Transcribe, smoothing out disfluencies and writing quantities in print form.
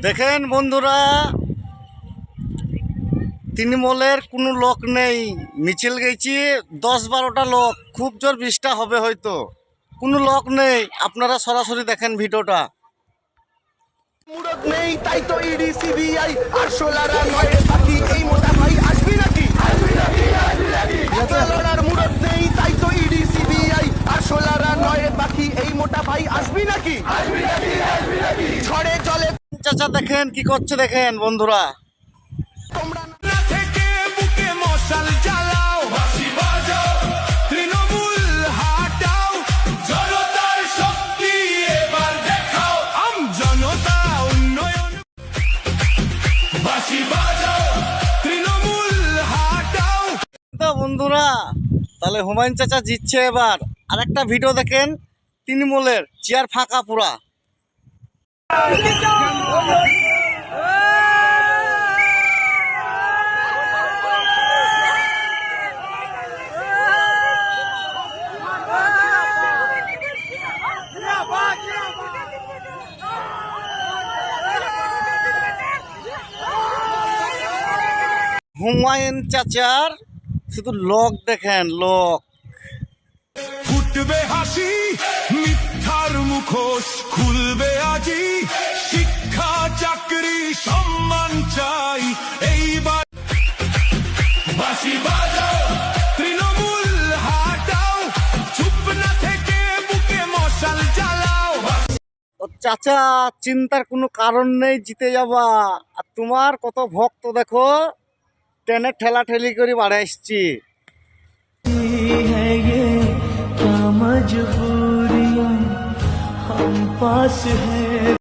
দেখেন বন্ধুরা, তৃণমূলের কোনো লোক নেই, মিছিল গেছি 10-12টা লোক, খুব জোর 20টা হবে হয়তো, কোনো লোক নেই। আপনারা সরাসরি দেখেন ভিডিওটা। মুরত নেই তাই তো ইডি সিবিআই আর সোলারা নয় বাকি এই মোটা ভাই আসবি নাকি লড়ার মুরত নেই তাই তো ইডি সিবিআই আর সোলারা নয় বাকি এই মোটা ভাই আসবি নাকি ঝড়ে জলে চাচা দেখেন কি করছে, দেখেন বন্ধুরা। তোমরা না থেকে বুকে মশাল জ্বালাও বাঁশি বাজাও তৃণমূল হাটাও জনতার শক্তি এবার দেখাও জনতা উন্নয়ন বাঁশি বাজাও তৃণমূল হাটাও। তো বন্ধুরা, তাহলে হুমায়ুন চাচা জিতছে এবার। আরেকটা ভিডিও দেখেন, তৃণমূলের চেয়ার ফাঁকা পুরা। হুমায়ুন চাচার শুধু লোক দেখেন, লোক। ফুটবে হাসি মিথ্যার মুখোশ খুলবে আজি শিক্ষা চাকরি সম্মান চাই এইবার বাঁশি বাজাও তৃণমূল হাটাও চুপ না থেকে বুকে মশাল জ্বালাও। ও চাচা, চিন্তার কোনো কারণ নেই, জিতে যাবা। আর তোমার কত ভক্ত দেখো, ট্রেনে ঠেলা ঠেলি করে বাড়ে এসছি। है ये क्या मजबूरियां हम पास है